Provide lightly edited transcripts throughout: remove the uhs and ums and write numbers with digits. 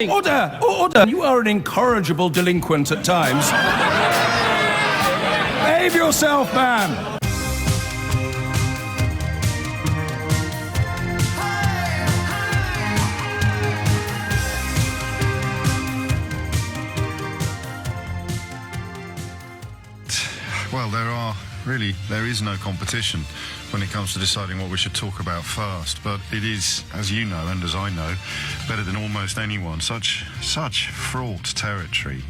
Order! Order! You are an incorrigible delinquent at times. Behave yourself, man! Well, there is no competition when it comes to deciding what we should talk about first, but it is, as you know and as I know, better than almost anyone, such fraught territory,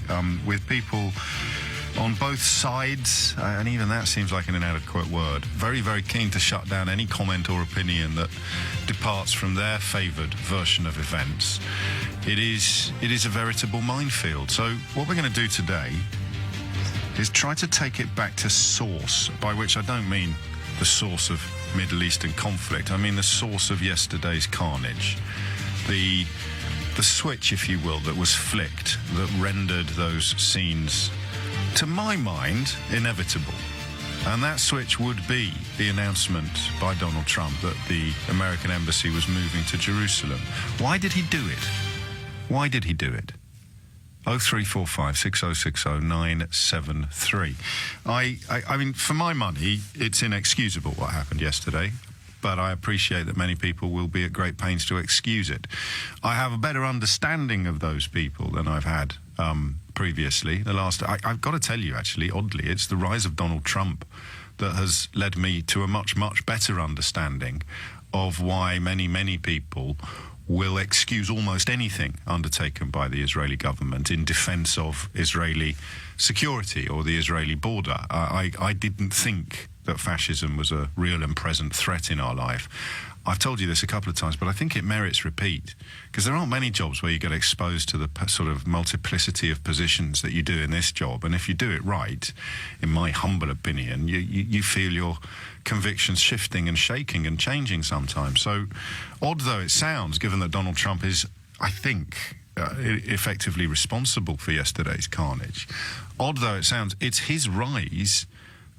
with people on both sides, and even that seems like an inadequate word, very, very keen to shut down any comment or opinion that departs from their favoured version of events. It is a veritable minefield. So what we're going to do today is try to take it back to source, by which I don't mean the source of Middle Eastern conflict. I mean the source of yesterday's carnage. The switch, if you will, that was flicked, that rendered those scenes, to my mind, inevitable. And that switch would be the announcement by Donald Trump that the American embassy was moving to Jerusalem. Why did he do it? Why did he do it? 0345 6060 973. I mean, for my money, it's inexcusable what happened yesterday, but I appreciate that many people will be at great pains to excuse it. I have a better understanding of those people than I've had previously. I've got to tell you, actually, oddly, it's the rise of Donald Trump that has led me to a much, much better understanding of why many people will excuse almost anything undertaken by the Israeli government in defence of Israeli security or the Israeli border. I didn't think that fascism was a real and present threat in our life. I've told you this a couple of times, but I think it merits repeat, because there aren't many jobs where you get exposed to the sort of multiplicity of positions that you do in this job. And if you do it right, in my humble opinion, you feel your convictions shifting and shaking and changing sometimes. So odd though it sounds, given that Donald Trump is, I think, effectively responsible for yesterday's carnage, odd though it sounds, it's his rise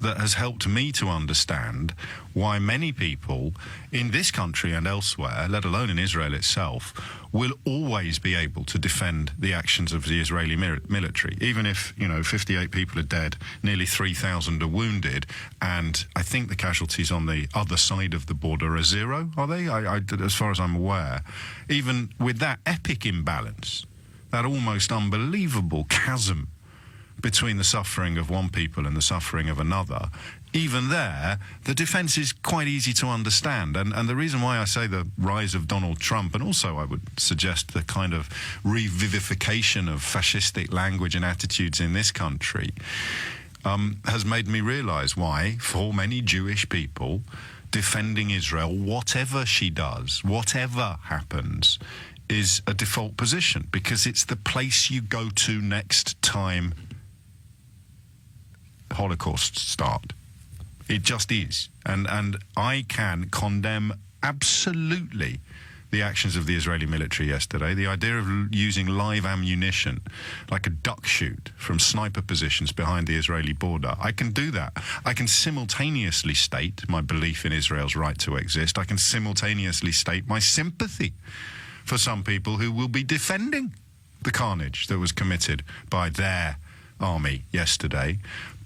that has helped me to understand why many people in this country and elsewhere, let alone in Israel itself, will always be able to defend the actions of the Israeli military. Even if, 58 people are dead, nearly 3,000 are wounded, and I think the casualties on the other side of the border are zero, are they? As far as I'm aware. Even with that epic imbalance, that almost unbelievable chasm between the suffering of one people and the suffering of another, even there, the defence is quite easy to understand. And the reason why I say the rise of Donald Trump, and also I would suggest the kind of revivification of fascistic language and attitudes in this country, has made me realise why, for many Jewish people, defending Israel, whatever she does, whatever happens, is a default position, because it's the place you go to next time Holocausts start. It just is. And I can condemn absolutely the actions of the Israeli military yesterday. The idea of using live ammunition like a duck shoot from sniper positions behind the Israeli border. I can do that. I can simultaneously state my belief in Israel's right to exist. I can simultaneously state my sympathy for some people who will be defending the carnage that was committed by their army yesterday.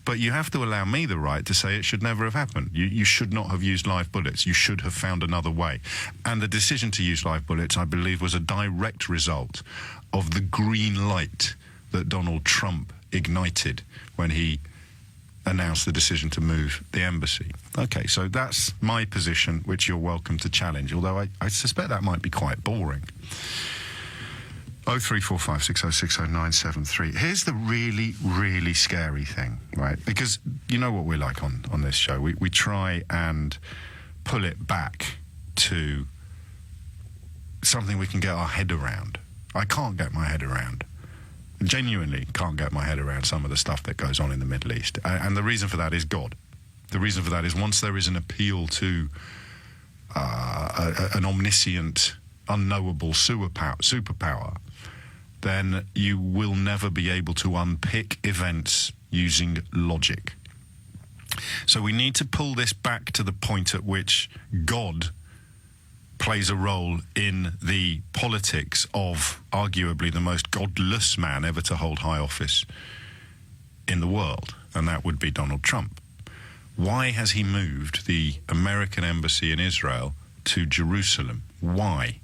But you have to allow me the right to say it should never have happened. You should not have used live bullets. You should have found another way. And the decision to use live bullets, I believe, was a direct result of the green light that Donald Trump ignited when he announced the decision to move the embassy. Okay, so that's my position, which you're welcome to challenge, although I suspect that might be quite boring. 0345 6060 973. Here's the really, really scary thing, right? Because you know what we're like on this show. We try and pull it back to something we can get our head around. I can't get my head around. Genuinely can't get my head around some of the stuff that goes on in the Middle East. And the reason for that is God. The reason for that is once there is an appeal to an omniscient, unknowable superpower, then you will never be able to unpick events using logic. So we need to pull this back to the point at which God plays a role in the politics of arguably the most godless man ever to hold high office in the world, and that would be Donald Trump. Why has he moved the American embassy in Israel to Jerusalem? Why?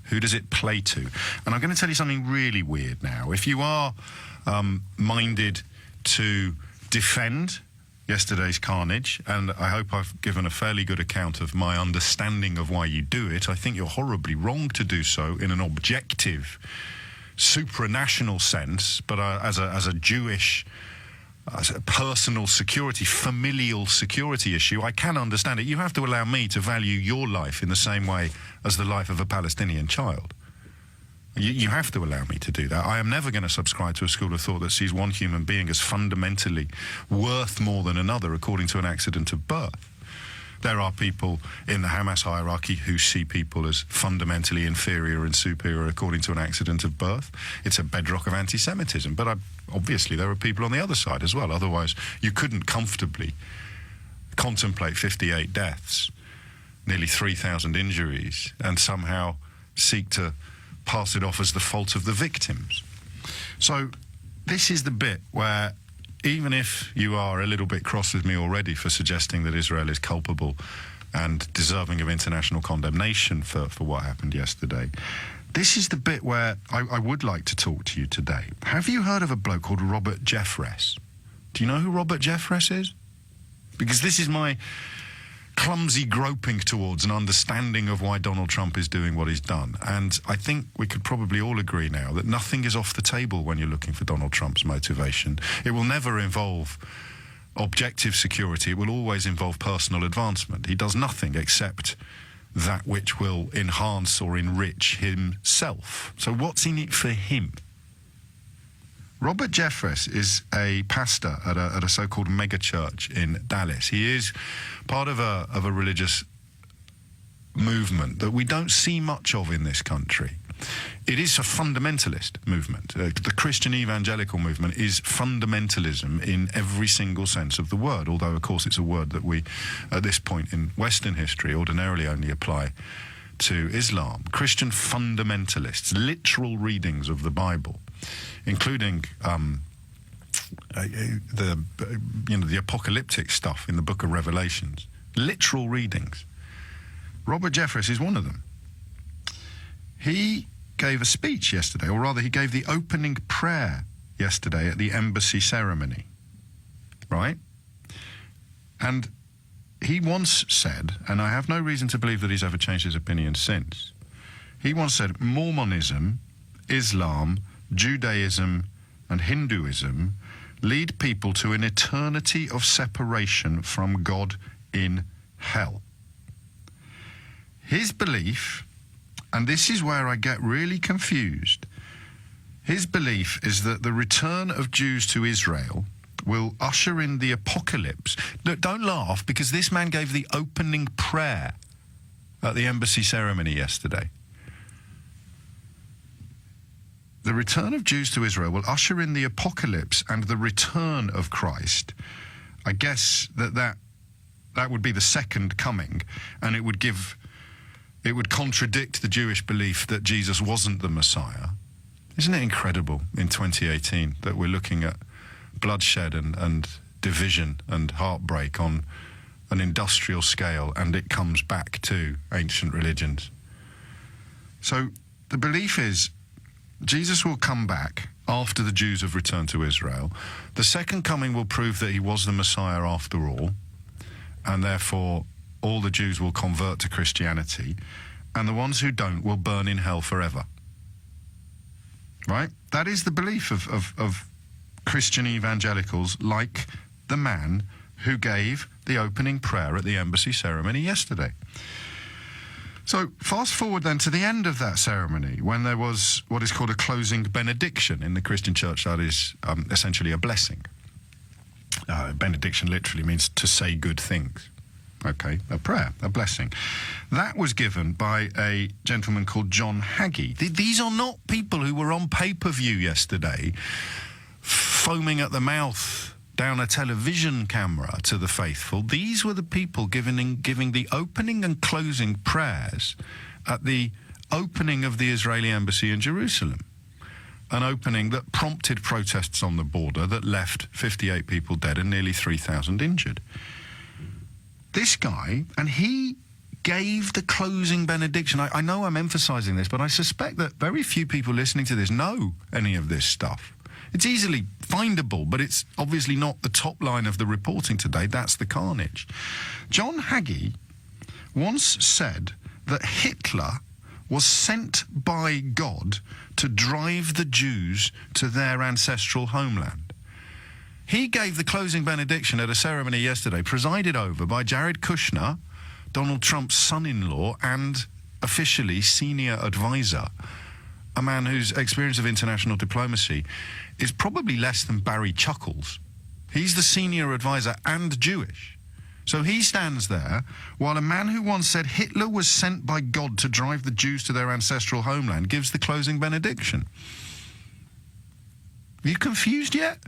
Who does it play to? And I'm going to tell you something really weird now. If you are minded to defend yesterday's carnage, and I hope I've given a fairly good account of my understanding of why you do it, I think you're horribly wrong to do so in an objective, supranational sense, but as a Jewish, as a personal security, familial security issue, I can understand it. You have to allow me to value your life in the same way as the life of a Palestinian child. You have to allow me to do that. I am never going to subscribe to a school of thought that sees one human being as fundamentally worth more than another according to an accident of birth. There are people in the Hamas hierarchy who see people as fundamentally inferior and superior according to an accident of birth. It's a bedrock of anti-Semitism. But obviously there are people on the other side as well. Otherwise, you couldn't comfortably contemplate 58 deaths, nearly 3,000 injuries, and somehow seek to pass it off as the fault of the victims. So this is the bit where, even if you are a little bit cross with me already for suggesting that Israel is culpable and deserving of international condemnation for what happened yesterday, this is the bit where I would like to talk to you today. Have you heard of a bloke called Robert Jeffress? Do you know who Robert Jeffress is? Because this is my clumsy groping towards an understanding of why Donald Trump is doing what he's done. And I think we could probably all agree now that nothing is off the table when you're looking for Donald Trump's motivation. It will never involve objective security. It will always involve personal advancement. He does nothing except that which will enhance or enrich himself. So what's in it for him? Robert Jeffress is a pastor at a so-called mega church in Dallas. He is part of a religious movement that we don't see much of in this country. It is a fundamentalist movement. The Christian Evangelical movement is fundamentalism in every single sense of the word, although, of course, it's a word that we, at this point in Western history, ordinarily only apply to Islam. Christian fundamentalists, literal readings of the Bible, including the apocalyptic stuff in the book of Revelations, literal readings. Robert Jeffress is one of them. He gave a speech yesterday, or rather he gave the opening prayer yesterday at the embassy ceremony, right? And he once said, and I have no reason to believe that he's ever changed his opinion since, he once said, Mormonism, Islam, Judaism and Hinduism lead people to an eternity of separation from God in hell. His belief, and this is where I get really confused, his belief is that the return of Jews to Israel will usher in the apocalypse. Look, don't laugh, because this man gave the opening prayer at the embassy ceremony yesterday. The return of Jews to Israel will usher in the apocalypse and the return of Christ. I guess that would be the second coming, and it would contradict the Jewish belief that Jesus wasn't the Messiah. Isn't it incredible in 2018 that we're looking at bloodshed and division and heartbreak on an industrial scale, and it comes back to ancient religions? So the belief is Jesus will come back after the Jews have returned to Israel. The second coming will prove that he was the Messiah after all, and therefore all the Jews will convert to Christianity, and the ones who don't will burn in hell forever. Right? That is the belief of Christian evangelicals, like the man who gave the opening prayer at the embassy ceremony yesterday. So fast forward then to the end of that ceremony, when there was what is called a closing benediction. In the Christian church, that is essentially a blessing. Benediction literally means to say good things. Okay, a prayer, a blessing. That was given by a gentleman called John Hagee. These are not people who were on pay-per-view yesterday, foaming at the mouth down a television camera to the faithful. These were the people giving the opening and closing prayers at the opening of the Israeli embassy in Jerusalem. An opening that prompted protests on the border that left 58 people dead and nearly 3,000 injured. This guy, and he gave the closing benediction. I know I'm emphasizing this, but I suspect that very few people listening to this know any of this stuff. It's easily findable, but it's obviously not the top line of the reporting today. That's the carnage. John Hagee once said that Hitler was sent by God to drive the Jews to their ancestral homeland. He gave the closing benediction at a ceremony yesterday, presided over by Jared Kushner, Donald Trump's son-in-law and officially senior advisor, a man whose experience of international diplomacy is probably less than Barry Chuckles. He's the senior advisor and Jewish. So he stands there while a man who once said Hitler was sent by God to drive the Jews to their ancestral homeland gives the closing benediction. Are you confused yet?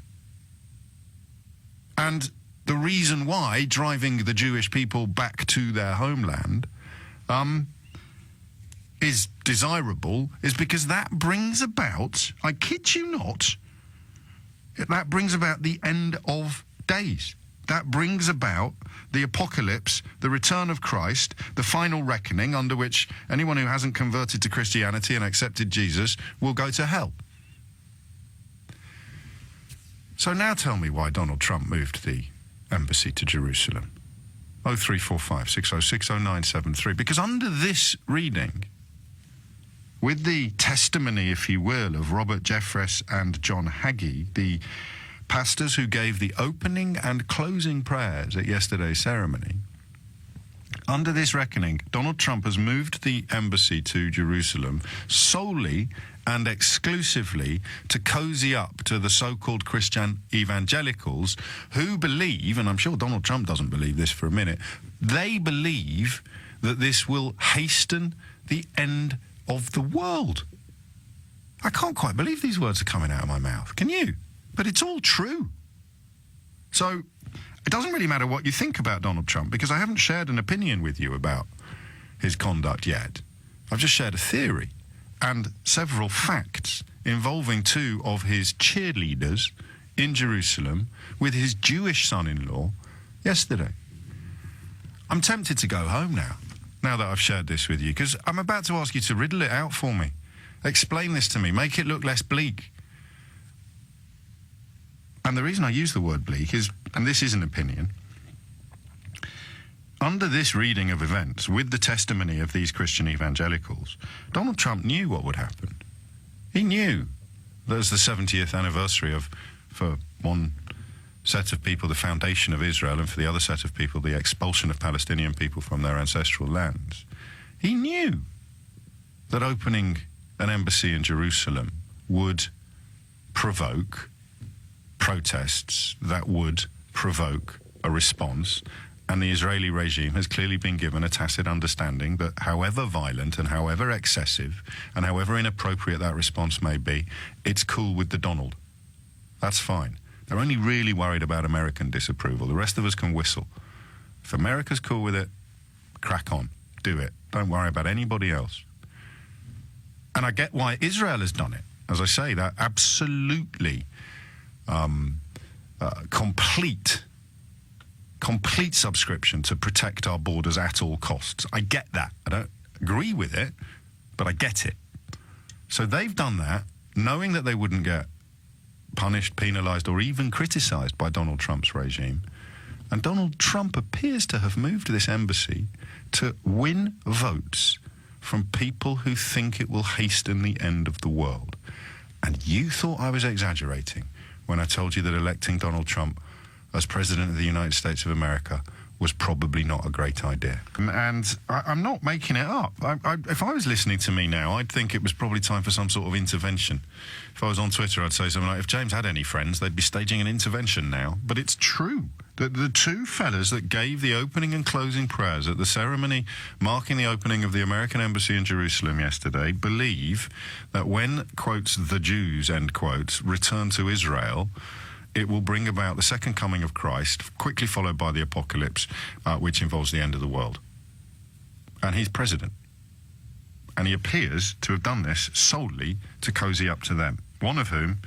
And the reason why driving the Jewish people back to their homeland is desirable is because that brings about, I kid you not, that brings about the end of days. That brings about the apocalypse, the return of Christ, the final reckoning under which anyone who hasn't converted to Christianity and accepted Jesus will go to hell. So now tell me why Donald Trump moved the embassy to Jerusalem. 0345 606 0973. Because under this reading, with the testimony, if you will, of Robert Jeffress and John Hagee, the pastors who gave the opening and closing prayers at yesterday's ceremony, under this reckoning, Donald Trump has moved the embassy to Jerusalem solely and exclusively to cozy up to the so-called Christian evangelicals who believe, and I'm sure Donald Trump doesn't believe this for a minute, they believe that this will hasten the end of the world. I can't quite believe these words are coming out of my mouth. Can you? But it's all true. So it doesn't really matter what you think about Donald Trump, because I haven't shared an opinion with you about his conduct yet. I've just shared a theory and several facts involving two of his cheerleaders in Jerusalem with his Jewish son-in-law yesterday. I'm tempted to go home now that I've shared this with you, because I'm about to ask you to riddle it out for me. Explain this to me. Make it look less bleak. And the reason I use the word bleak is, and this is an opinion, under this reading of events, with the testimony of these Christian evangelicals, Donald Trump knew what would happen. He knew that as the 70th anniversary of, for one set of people, the foundation of Israel, and for the other set of people, the expulsion of Palestinian people from their ancestral lands, he knew that opening an embassy in Jerusalem would provoke protests, that would provoke a response. And the Israeli regime has clearly been given a tacit understanding that however violent and however excessive and however inappropriate that response may be, it's cool with the Donald. That's fine. They're only really worried about American disapproval. The rest of us can whistle. If America's cool with it, crack on. Do it. Don't worry about anybody else. And I get why Israel has done it. As I say, that absolutely complete subscription to protect our borders at all costs. I get that. I don't agree with it, but I get it. So they've done that, knowing that they wouldn't get punished, penalised, or even criticised by Donald Trump's regime. And Donald Trump appears to have moved this embassy to win votes from people who think it will hasten the end of the world. And you thought I was exaggerating when I told you that electing Donald Trump as President of the United States of America was probably not a great idea. And I'm not making it up. If I was listening to me now, I'd think it was probably time for some sort of intervention. If I was on Twitter, I'd say something like, if James had any friends, they'd be staging an intervention now. But it's true. The two fellas that gave the opening and closing prayers at the ceremony marking the opening of the American embassy in Jerusalem yesterday believe that when, quotes, the Jews, end quotes, return to Israel, it will bring about the second coming of Christ, quickly followed by the apocalypse, which involves the end of the world. And he's president. and he appears to have done this solely to cozy up to them. One of whom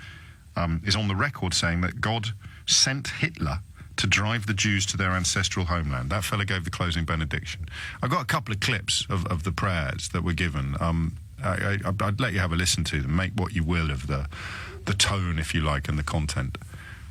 is on the record saying that God sent Hitler to drive the Jews to their ancestral homeland. That fella gave the closing benediction. I've got a couple of clips of the prayers that were given. I'd let you have a listen to them. Make what you will of the tone, if you like, and the content.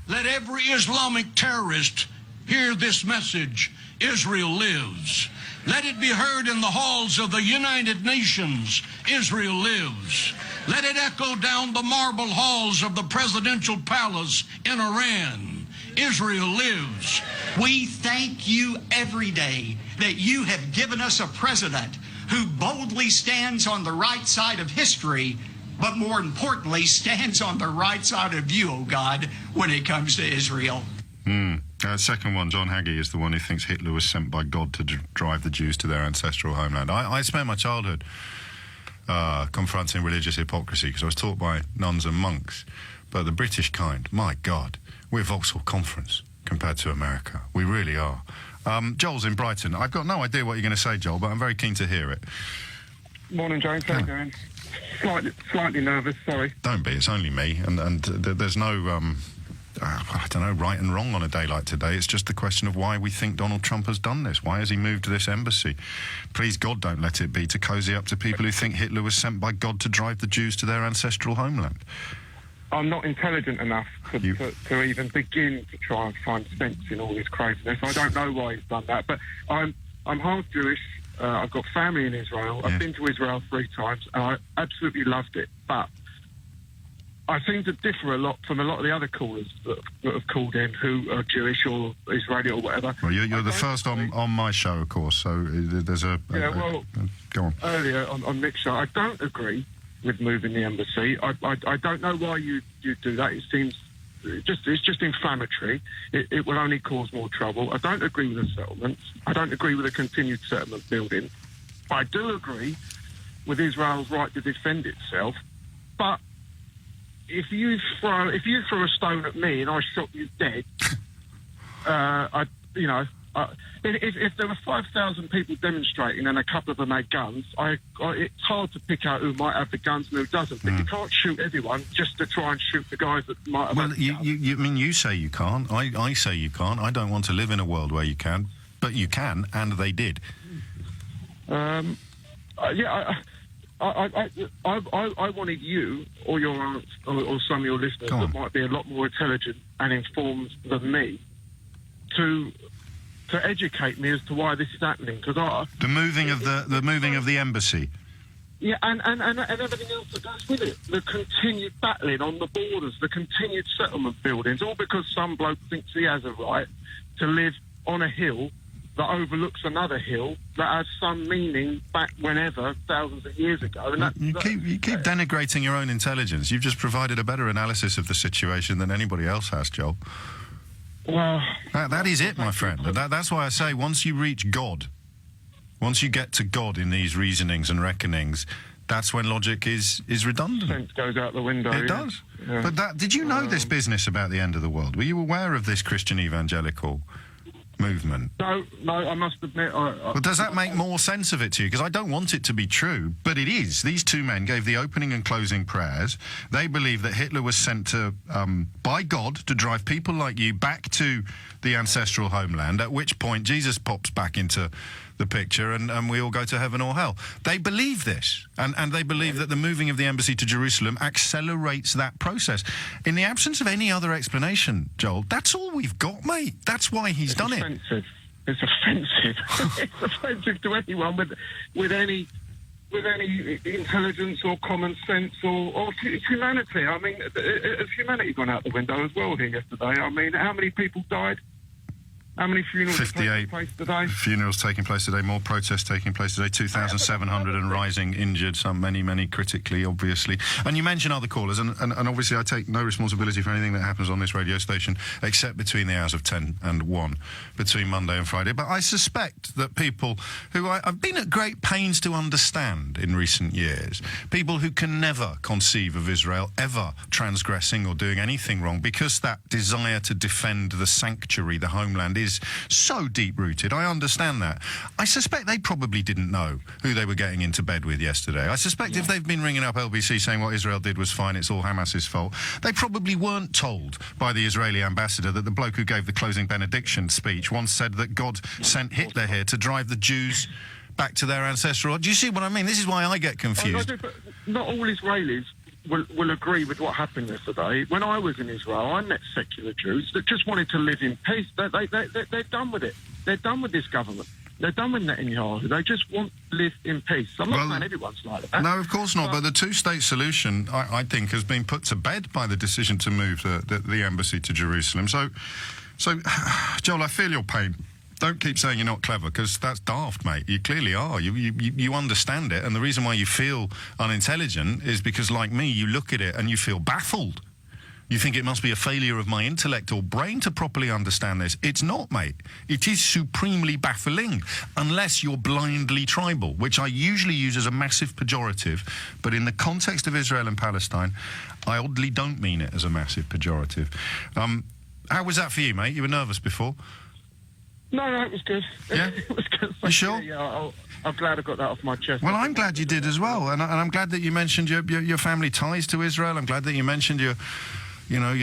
Let every Islamic terrorist hear this message. Israel lives. Let it be heard in the halls of the United Nations. Israel lives. Let it echo down the marble halls of the presidential palace in Iran. Israel lives. We thank you every day that you have given us a president who boldly stands on the right side of history, but more importantly, stands on the right side of you, oh God, when it comes to Israel. Second one, John Hagee, is the one who thinks Hitler was sent by God to drive the Jews to their ancestral homeland. I spent my childhood confronting religious hypocrisy because I was taught by nuns and monks. But the British kind, my God, we're Vauxhall Conference compared to America. We really are. Joel's in Brighton. I've got no idea what you're going to say, Joel, but I'm very keen to hear it. Morning, James. How you doing? Slightly nervous, sorry. Don't be. It's only me. And there's no, I don't know, right and wrong on a day like today. It's just the question of why we think Donald Trump has done this. Why has he moved to this embassy? Please, God, don't let it be to cozy up to people who think Hitler was sent by God to drive the Jews to their ancestral homeland. I'm not intelligent enough to even begin to try and find sense in all this craziness. I don't know why he's done that, but I'm half Jewish. I've got family in Israel. I've been to Israel 3 times, and I absolutely loved it. But I seem to differ a lot from a lot of the other callers that have called in who are Jewish or Israeli or whatever. Well, you're the first on my show, of course, so there's a... go on. Earlier on Nick's show, I don't agree with moving the embassy. I don't know why you do that. It seems it's just inflammatory. It will only cause more trouble. I don't agree with the settlements. I don't agree with the continued settlement building. I do agree with Israel's right to defend itself. But if you throw a stone at me and I shot you dead, if there were 5,000 people demonstrating and a couple of them had guns, it's hard to pick out who might have the guns and who doesn't. But you can't shoot everyone just to try and shoot the guys that might have. Well, you say you can't. I say you can't. I don't want to live in a world where you can, but you can, and they did. I wanted you or your aunt or some of your listeners that might be a lot more intelligent and informed than me to educate me as to why this is happening, because the moving of the embassy. Yeah, and everything else that goes with it. The continued battling on the borders, the continued settlement buildings, all because some bloke thinks he has a right to live on a hill that overlooks another hill that has some meaning back whenever, thousands of years ago. And you keep denigrating your own intelligence. You've just provided a better analysis of the situation than anybody else has, Joel. Well, that is it, my friend. That's why I say once you reach God, once you get to God in these reasonings and reckonings, that's when logic is redundant. Sense goes out the window. It does. Yeah. But did you know this business about the end of the world? Were you aware of this Christian evangelical movement? No, I must admit. Well, does that make more sense of it to you? Because I don't want it to be true, but it is. These two men gave the opening and closing prayers. They believe that Hitler was sent to by God to drive people like you back to the ancestral homeland, at which point Jesus pops back into the picture and we all go to heaven or hell. They believe this, and they believe that the moving of the embassy to Jerusalem accelerates that process. In the absence of any other explanation, Joel, that's all we've got, mate. That's why he's done it. It's offensive. It's offensive to anyone with any intelligence or common sense or humanity. I mean, has humanity gone out the window as well here yesterday? I mean, how many people died? How many funerals 58 taking place today? Funerals taking place today, more protests taking place today, 2,700 and rising injured, some many critically, obviously. And you mention other callers, and obviously I take no responsibility for anything that happens on this radio station, except between the hours of 10 and 1, between Monday and Friday. But I suspect that people who I've been at great pains to understand in recent years, people who can never conceive of Israel ever transgressing or doing anything wrong, because that desire to defend the sanctuary, the homeland, is so deep-rooted. I understand that. I suspect they probably didn't know who they were getting into bed with yesterday. I suspect if they've been ringing up LBC saying what Israel did was fine, it's all Hamas's fault, they probably weren't told by the Israeli ambassador that the bloke who gave the closing benediction speech once said that God sent Hitler here to drive the Jews back to their ancestral... Do you see what I mean? This is why I get confused. I do, but not all Israelis will agree with what happened yesterday. When I was in Israel, I met secular Jews that just wanted to live in peace. They're done with it. They're done with this government. They're done with Netanyahu. They just want to live in peace. I'm not saying everyone's like that. No, of course not. But the two-state solution, I think, has been put to bed by the decision to move the embassy to Jerusalem. So, Joel, I feel your pain. Don't keep saying you're not clever, because that's daft, mate. You clearly are. You understand it, and the reason why you feel unintelligent is because, like me, you look at it and you feel baffled. You think it must be a failure of my intellect or brain to properly understand this. It's not, mate. It is supremely baffling, unless you're blindly tribal, which I usually use as a massive pejorative, but in the context of Israel and Palestine, I oddly don't mean it as a massive pejorative. How was that for you, mate? You were nervous before? No, it was good. Yeah? It was good. You sure? Yeah, I'm glad I got that off my chest. Well, I'm glad you did as well, and I'm glad that you mentioned your family ties to Israel. I'm glad that you mentioned your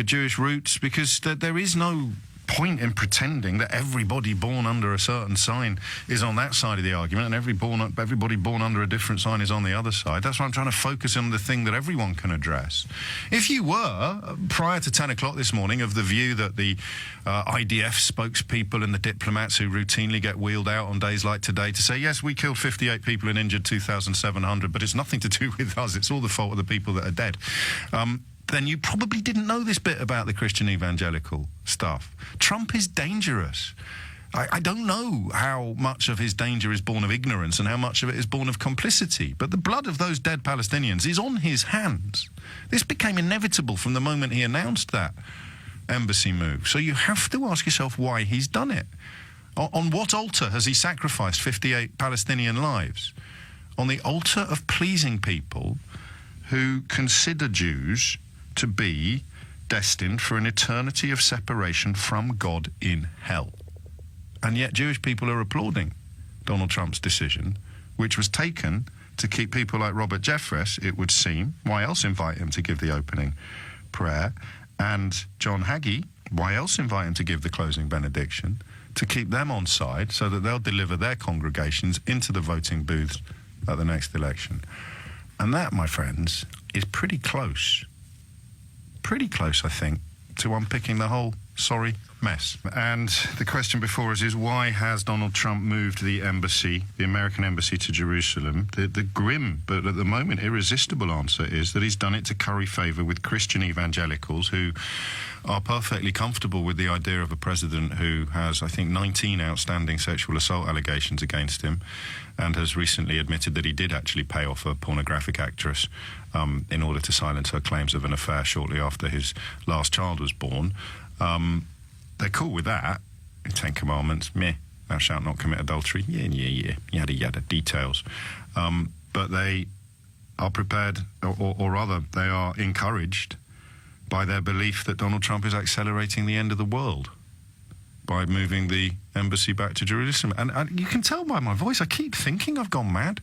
Jewish roots, because there is no point in pretending that everybody born under a certain sign is on that side of the argument, and everybody born under a different sign is on the other side. That's why I'm trying to focus on the thing that everyone can address. If you were, prior to 10 o'clock this morning, of the view that the IDF spokespeople and the diplomats who routinely get wheeled out on days like today to say, yes, we killed 58 people and injured 2,700, but it's nothing to do with us, it's all the fault of the people that are dead, then you probably didn't know this bit about the Christian evangelical stuff. Trump is dangerous. I don't know how much of his danger is born of ignorance and how much of it is born of complicity, but the blood of those dead Palestinians is on his hands. This became inevitable from the moment he announced that embassy move. So you have to ask yourself why he's done it. On what altar has he sacrificed 58 Palestinian lives? On the altar of pleasing people who consider Jews to be destined for an eternity of separation from God in hell. And yet Jewish people are applauding Donald Trump's decision, which was taken to keep people like Robert Jeffress, it would seem. Why else invite him to give the opening prayer? And John Hagee, why else invite him to give the closing benediction? To keep them on side so that they'll deliver their congregations into the voting booths at the next election. And that, my friends, is pretty close. Pretty close, I think, to unpicking the whole sorry mess. And the question before us is, why has Donald Trump moved the embassy, the American embassy, to Jerusalem? The grim, but at the moment irresistible answer is that he's done it to curry favour with Christian evangelicals who are perfectly comfortable with the idea of a president who has, I think, 19 outstanding sexual assault allegations against him, and has recently admitted that he did actually pay off a pornographic actress in order to silence her claims of an affair shortly after his last child was born. They're cool with that. The Ten Commandments, meh, thou shalt not commit adultery, yeah, yada yada, details. But they are prepared, or rather, they are encouraged by their belief that Donald Trump is accelerating the end of the world by moving the embassy back to Jerusalem. And you can tell by my voice, I keep thinking I've gone mad.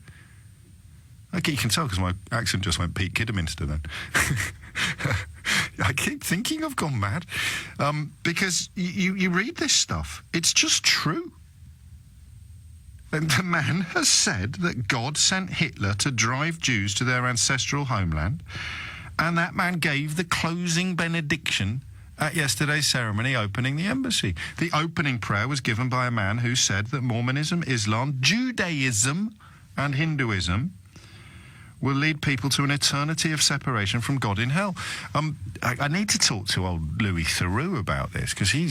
You can tell because my accent just went Pete Kidderminster then. I keep thinking I've gone mad because you read this stuff. It's just true. And the man has said that God sent Hitler to drive Jews to their ancestral homeland, and that man gave the closing benediction at yesterday's ceremony opening the embassy. The opening prayer was given by a man who said that Mormonism, Islam, Judaism and Hinduism will lead people to an eternity of separation from God in hell. I need to talk to old Louis Theroux about this, because he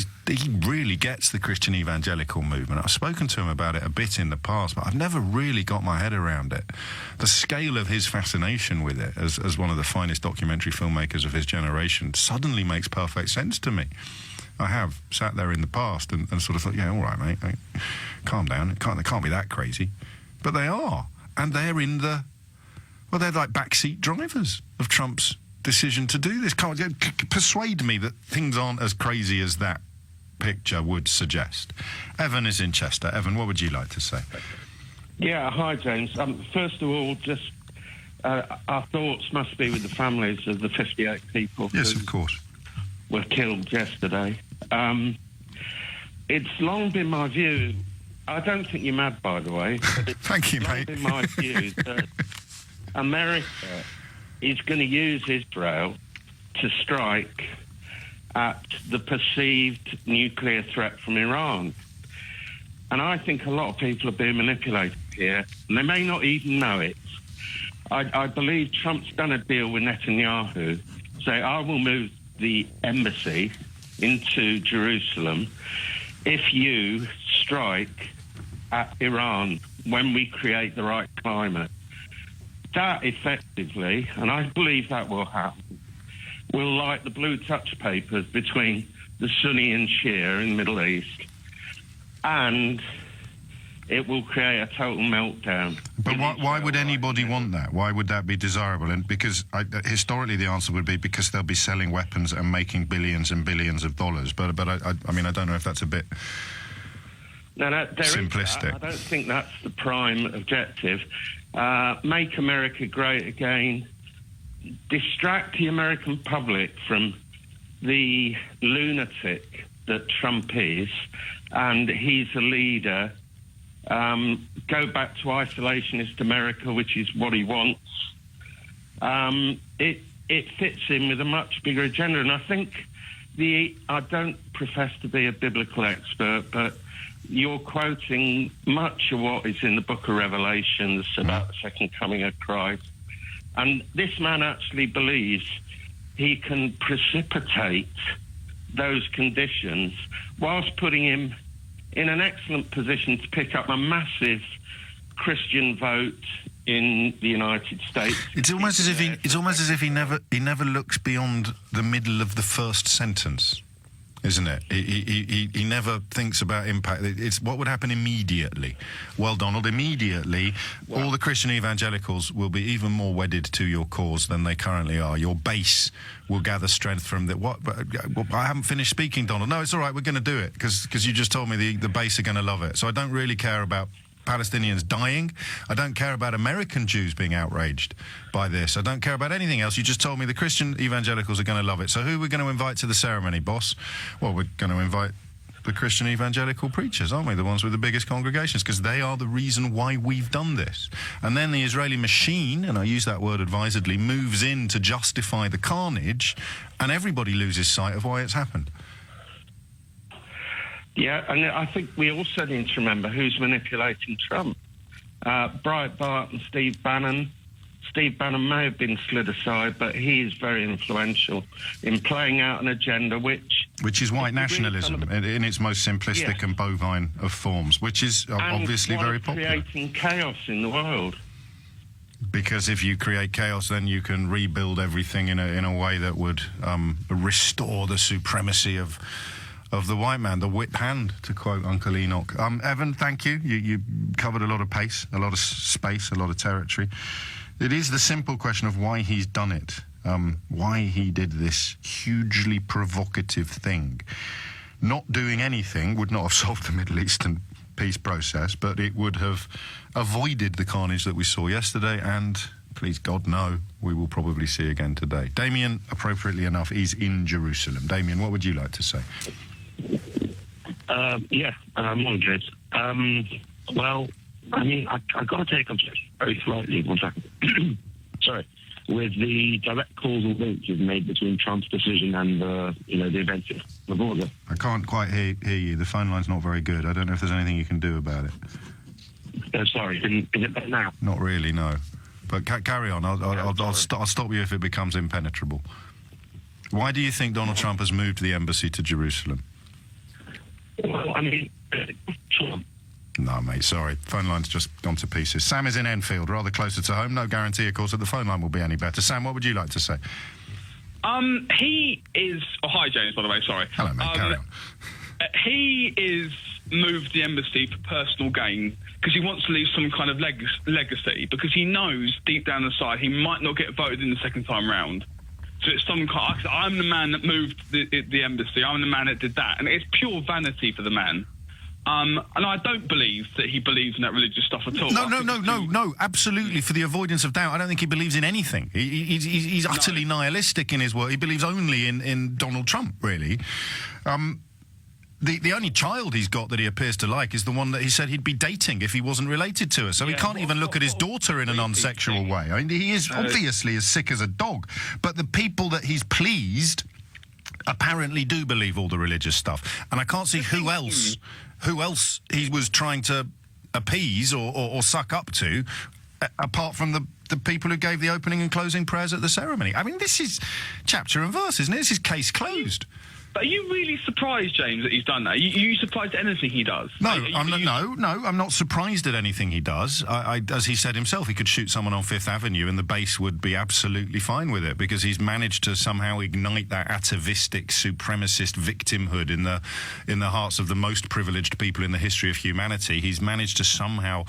really gets the Christian evangelical movement. I've spoken to him about it a bit in the past, but I've never really got my head around it. The scale of his fascination with it, as one of the finest documentary filmmakers of his generation, suddenly makes perfect sense to me. I have sat there in the past and sort of thought, yeah, all right, mate, calm down. They can't be that crazy. But they are. And they're in the... Well, they're like backseat drivers of Trump's decision to do this. Persuade me that things aren't as crazy as that, picture would suggest. Evan is in Chester. Evan, what would you like to say? Yeah, hi, James. First of all, just our thoughts must be with the families of the 58 people Yes, of course. were killed yesterday. It's long been my view, I don't think you're mad, by the way. Thank you, mate. It's long been my view that America is going to use Israel to strike at the perceived nuclear threat from Iran. And I think a lot of people are being manipulated here, and they may not even know it. I believe Trump's done a deal with Netanyahu, say, I will move the embassy into Jerusalem if you strike at Iran when we create the right climate. That effectively, and I believe that will happen, will light the blue touch papers between the Sunni and Shia in the Middle East, and it will create a total meltdown. But why would anybody want that? Why would that be desirable? And because historically the answer would be because they'll be selling weapons and making billions and billions of dollars. But I mean, I don't know if that's a bit simplistic. I don't think that's the prime objective. Make America great again. Distract the American public from the lunatic that Trump is, and he's a leader. Go back to isolationist America, which is what he wants. It fits in with a much bigger agenda, and I think I don't profess to be a biblical expert, but you're quoting much of what is in the book of Revelations about the second coming of Christ. And this man actually believes he can precipitate those conditions whilst putting him in an excellent position to pick up a massive Christian vote in the United States. It's almost as if he never looks beyond the middle of the first sentence, isn't it? He never thinks about impact. It's what would happen immediately. Well, Donald, immediately, all the Christian evangelicals will be even more wedded to your cause than they currently are. Your base will gather strength from that. What? Well, I haven't finished speaking, Donald. No, it's all right. We're going to do it because you just told me the base are going to love it. So I don't really care about Palestinians dying. I don't care about American Jews being outraged by this. I don't care about anything else. You just told me the Christian evangelicals are going to love it. So who are we going to invite to the ceremony, boss? Well, we're going to invite the Christian evangelical preachers, aren't we? The ones with the biggest congregations, because they are the reason why we've done this. And then the Israeli machine, and I use that word advisedly, moves in to justify the carnage, and everybody loses sight of why it's happened. Yeah, and I think we also need to remember who's manipulating Trump. Breitbart and Steve Bannon. Steve Bannon may have been slid aside, but he is very influential in playing out an agenda which is white nationalism in its most simplistic and bovine of forms, which is obviously very popular. Creating chaos in the world. Because if you create chaos, then you can rebuild everything in a way that would restore the supremacy of the white man, the whip hand, to quote Uncle Enoch. Evan, thank you. You covered a lot of pace, a lot of space, a lot of territory. It is the simple question of why he's done it, why he did this hugely provocative thing. Not doing anything would not have solved the Middle Eastern peace process, but it would have avoided the carnage that we saw yesterday, and please God, no, we will probably see again today. Damien, appropriately enough, is in Jerusalem. Damien, what would you like to say? Morning, James. Well, I mean, I got to take objection very slightly, one second. Sorry. With the direct causal link you've made between Trump's decision and the events of the border. I can't quite hear you. The phone line's not very good. I don't know if there's anything you can do about it. Sorry, is it better now? Not really, no. But carry on. I'll stop you if it becomes impenetrable. Why do you think Donald Trump has moved the embassy to Jerusalem? Well, I mean, Trump. No, mate, sorry. Phone line's just gone to pieces. Sam is in Enfield, rather closer to home. No guarantee, of course, that the phone line will be any better. Sam, what would you like to say? He is... Oh, hi, James, by the way, sorry. Hello, mate, carry on. He is moved the embassy for personal gain because he wants to leave some kind of legacy, because he knows deep down inside he might not get voted in the second time round. So it's some kind. I'm the man that moved the embassy. I'm the man that did that, and it's pure vanity for the man. And I don't believe that he believes in that religious stuff at all. No, absolutely. For the avoidance of doubt, I don't think he believes in anything. He's utterly nihilistic in his work. He believes only in Donald Trump, really. The only child he's got that he appears to like is the one that he said he'd be dating if he wasn't related to her. So he can't even look at his daughter in a non-sexual way. I mean, he is obviously as sick as a dog. But the people that he's pleased apparently do believe all the religious stuff. And I can't see who else he was trying to appease or suck up to, apart from the people who gave the opening and closing prayers at the ceremony. I mean, this is chapter and verse, isn't it? This is case closed. But are you really surprised, James, that he's done that? Are you surprised at anything he does? No, I'm not surprised at anything he does. As he said himself, he could shoot someone on Fifth Avenue and the base would be absolutely fine with it, because he's managed to somehow ignite that atavistic, supremacist victimhood in the hearts of the most privileged people in the history of humanity. He's managed to somehow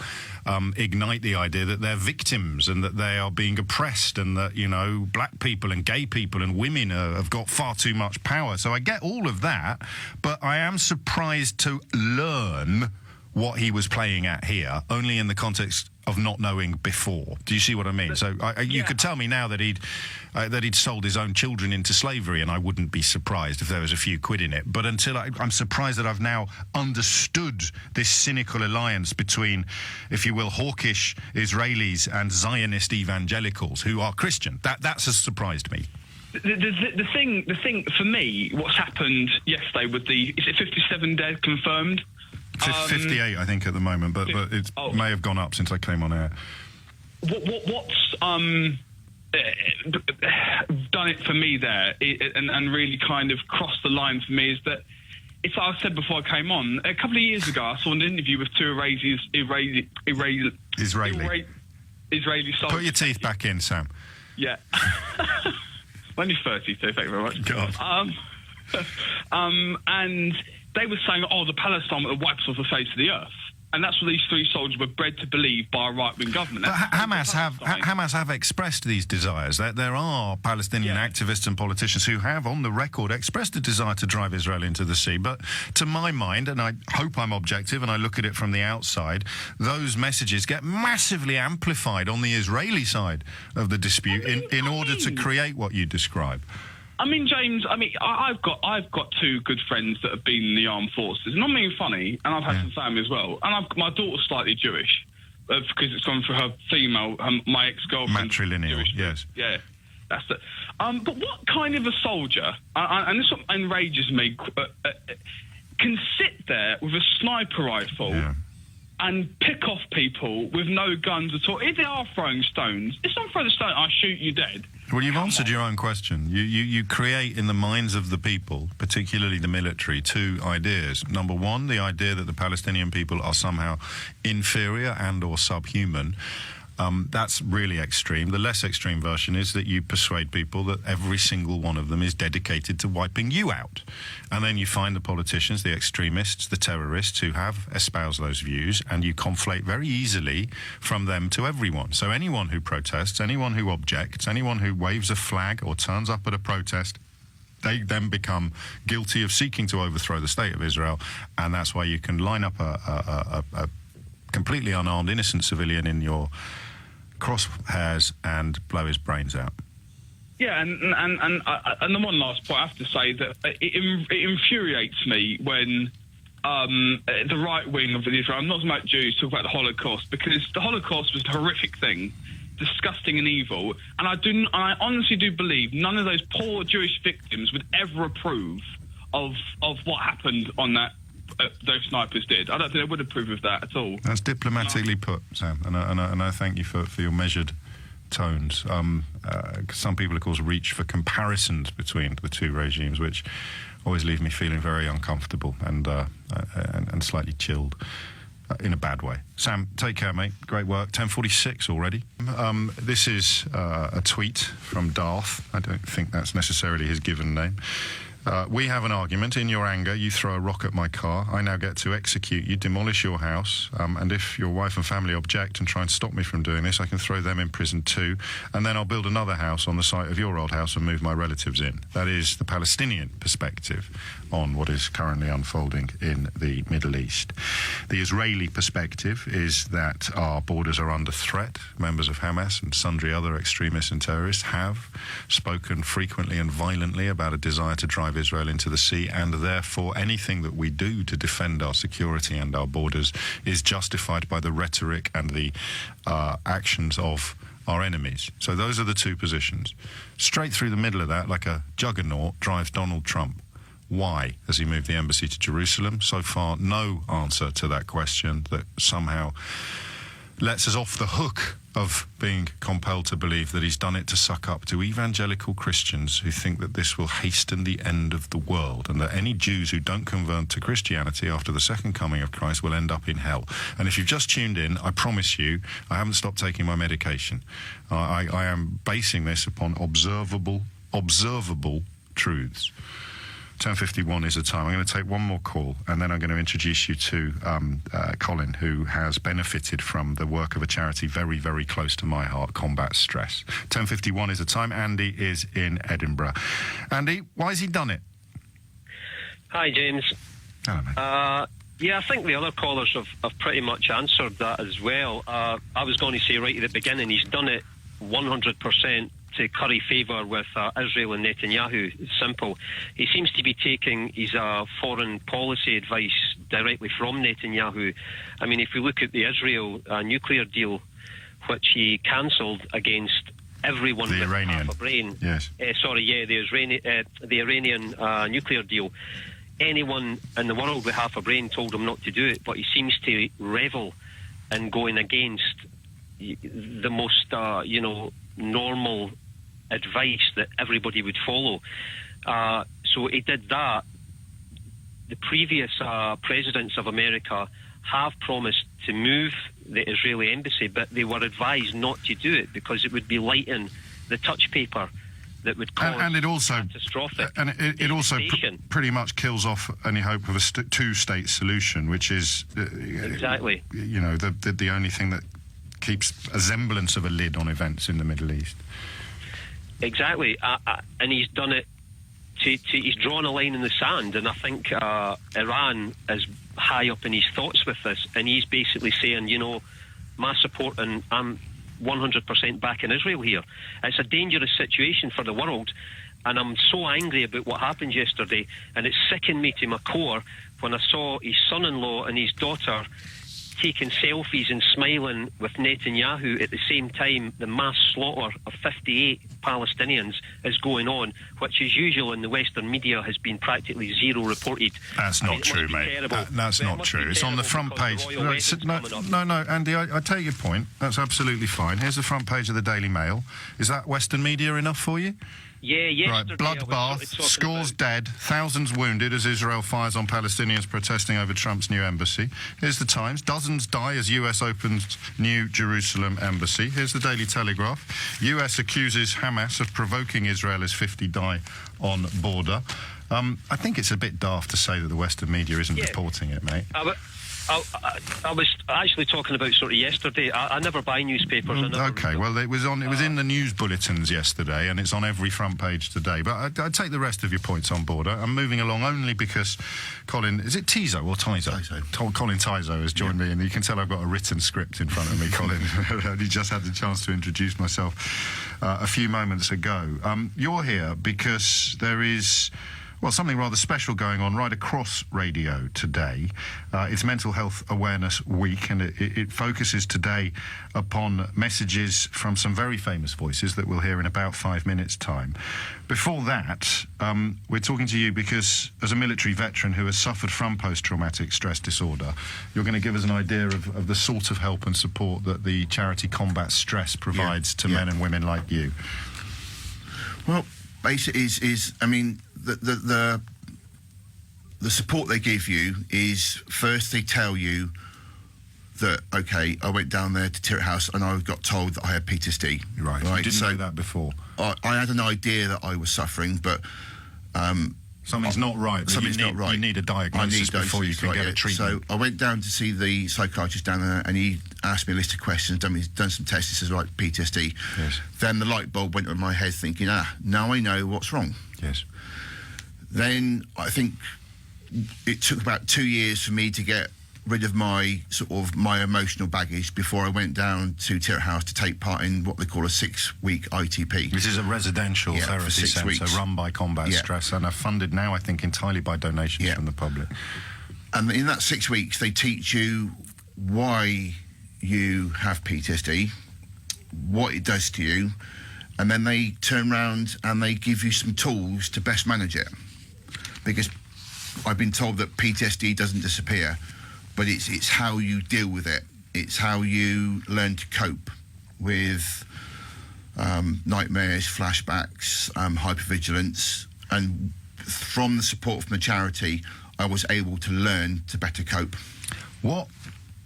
ignite the idea that they're victims and that they are being oppressed, and that, you know, black people and gay people and women have got far too much power. So I get all of that, but I am surprised to learn what he was playing at here, only in the context of not knowing before. Do you see what I mean? So you could tell me now that he'd sold his own children into slavery, and I wouldn't be surprised if there was a few quid in it. But until I'm surprised that I've now understood this cynical alliance between, if you will, hawkish Israelis and Zionist evangelicals who are Christian. That's has surprised me. The thing for me, what's happened yesterday with is it 57 dead confirmed? 58, I think, at the moment, but it may have gone up since I came on air. What's done it for me there, and really kind of crossed the line for me, is that it's like I said before I came on. A couple of years ago, I saw an interview with two Israeli soldiers. Put your teeth back in, Sam. Yeah. Only 32, thank you very much. God. And they were saying, the Palestine were the wipes off the face of the earth. And that's what these three soldiers were bred to believe by a right-wing government. But Hamas have expressed these desires. There are Palestinian activists and politicians who have, on the record, expressed a desire to drive Israel into the sea. But to my mind, and I hope I'm objective and I look at it from the outside, those messages get massively amplified on the Israeli side of the dispute in order to create what you describe. I mean, James, I've got two good friends that have been in the armed forces. Not being funny, and I've had some family as well. And my daughter's slightly Jewish, because it's gone for her female, my ex-girlfriend. Matrilineal, Jewish. yes. Yeah, that's it. But what kind of a soldier, and this enrages me, can sit there with a sniper rifle and pick off people with no guns at all? If they are throwing stones, if someone throws a stone, I shoot you dead. Well, you've answered your own question. You create in the minds of the people, particularly the military, two ideas. Number one, the idea that the Palestinian people are somehow inferior and or subhuman. That's really extreme. The less extreme version is that you persuade people that every single one of them is dedicated to wiping you out. And then you find the politicians, the extremists, the terrorists who have espoused those views, and you conflate very easily from them to everyone. So anyone who protests, anyone who objects, anyone who waves a flag or turns up at a protest, they then become guilty of seeking to overthrow the state of Israel. And that's why you can line up a completely unarmed, innocent civilian in your crosshairs and blow his brains out. Yeah, and the one last point, I have to say that it infuriates me when the right wing of Israel, I'm not talking about Jews, talk about the Holocaust, because the Holocaust was a horrific thing, disgusting and evil, and I honestly do believe none of those poor Jewish victims would ever approve of what happened on that. Those snipers did. I don't think they would approve of that at all. That's diplomatically put, Sam, and I thank you for your measured tones. Some people, of course, reach for comparisons between the two regimes, which always leave me feeling very uncomfortable and slightly chilled. In a bad way. Sam, take care, mate. Great work. 10:46 already. This is a tweet from Darth. I don't think that's necessarily his given name. We have an argument. In your anger, you throw a rock at my car. I now get to execute you, demolish your house, and if your wife and family object and try and stop me from doing this, I can throw them in prison too, and then I'll build another house on the site of your old house and move my relatives in. That is the Palestinian perspective on what is currently unfolding in the Middle East. The Israeli perspective is that our borders are under threat. Members of Hamas and sundry other extremists and terrorists have spoken frequently and violently about a desire to drive Israel into the sea, and therefore anything that we do to defend our security and our borders is justified by the rhetoric and the actions of our enemies. So those are the two positions. Straight through the middle of that, like a juggernaut, drives Donald Trump. Why has he moved the embassy to Jerusalem? So far, no answer to that question that somehow lets us off the hook of being compelled to believe that he's done it to suck up to evangelical Christians who think that this will hasten the end of the world, and that any Jews who don't convert to Christianity after the second coming of Christ will end up in hell. And if you've just tuned in, I promise you, I haven't stopped taking my medication. I am basing this upon observable truths. 10:51 is the time. I'm going to take one more call, and then I'm going to introduce you to Colin, who has benefited from the work of a charity very, very close to my heart, Combat Stress. 10:51 is the time. Andy is in Edinburgh. Andy, why has he done it? Hi, James. Hello, mate. Yeah, I think the other callers have pretty much answered that as well. I was going to say right at the beginning, he's done it 100% to curry favour with Israel and Netanyahu. It's simple. He seems to be taking his foreign policy advice directly from Netanyahu. I mean, if we look at the Israel nuclear deal, which he cancelled against everyone with half a brain. Yes. The Iranian nuclear deal. Anyone in the world with half a brain told him not to do it, but he seems to revel in going against the most, normal advice that everybody would follow. So he did that. The previous presidents of America have promised to move the Israeli embassy, but they were advised not to do it because it would be lighting the touch paper that would cause and it also catastrophic. And it also pretty much kills off any hope of a two-state solution, which is exactly the only thing that keeps a semblance of a lid on events in the Middle East. Exactly, and he's done it. He's drawn a line in the sand, and I think Iran is high up in his thoughts with this, and he's basically saying, my support, and I'm 100% back in Israel here. It's a dangerous situation for the world, and I'm so angry about what happened yesterday, and it sickened me to my core when I saw his son-in-law and his daughter taking selfies and smiling with Netanyahu at the same time the mass slaughter of 58 Palestinians is going on, which as usual in the Western media has been practically zero reported. That's not true, mate. That's not true. It's on the front page. No, Andy, I take your point. That's absolutely fine. Here's the front page of the Daily Mail. Is that Western media enough for you? Yeah, yesterday. Right, bloodbath, scores dead, thousands wounded as Israel fires on Palestinians protesting over Trump's new embassy. Here's the Times. Dozens die as US opens new Jerusalem embassy. Here's the Daily Telegraph. US accuses Hamas of provoking Israel as 50 die on border. I think it's a bit daft to say that the Western media isn't reporting it, mate. I was actually talking about sort of yesterday. I never buy newspapers. Okay, well, it was in the news bulletins yesterday, and it's on every front page today. But I take the rest of your points on board. I'm moving along only because Colin, is it Tizo or Tizo? Colin Tizo has joined me, and you can tell I've got a written script in front of me, Colin. I only just had the chance to introduce myself a few moments ago. You're here because there is something rather special going on right across radio today. It's Mental Health Awareness Week, and it focuses today upon messages from some very famous voices that we'll hear in about 5 minutes' time. Before that, we're talking to you because, as a military veteran who has suffered from post-traumatic stress disorder, you're going to give us an idea of the sort of help and support that the charity Combat Stress provides to men and women like you. Well, basically, the support they give you is, first they tell you that, okay, I went down there to Tirett House and I got told that I had PTSD. Right. You didn't know that before? I had an idea that I was suffering, but Something's not right. Something's not right. You need a diagnosis before you can get a treatment. So I went down to see the psychiatrist down there, and he asked me a list of questions, done some tests. He says, right, PTSD. Yes. Then the light bulb went on my head, thinking, now I know what's wrong. Yes. Then I think it took about 2 years for me to get rid of my emotional baggage before I went down to Tirett House to take part in what they call a 6-week ITP. This is a residential therapy centre run by Combat Stress and are funded now, I think, entirely by donations from the public. And in that 6 weeks, they teach you why you have PTSD, what it does to you, and then they turn around and they give you some tools to best manage it. Because I've been told that PTSD doesn't disappear, but it's how you deal with it. It's how you learn to cope with nightmares, flashbacks, hypervigilance. And from the support from the charity, I was able to learn to better cope. What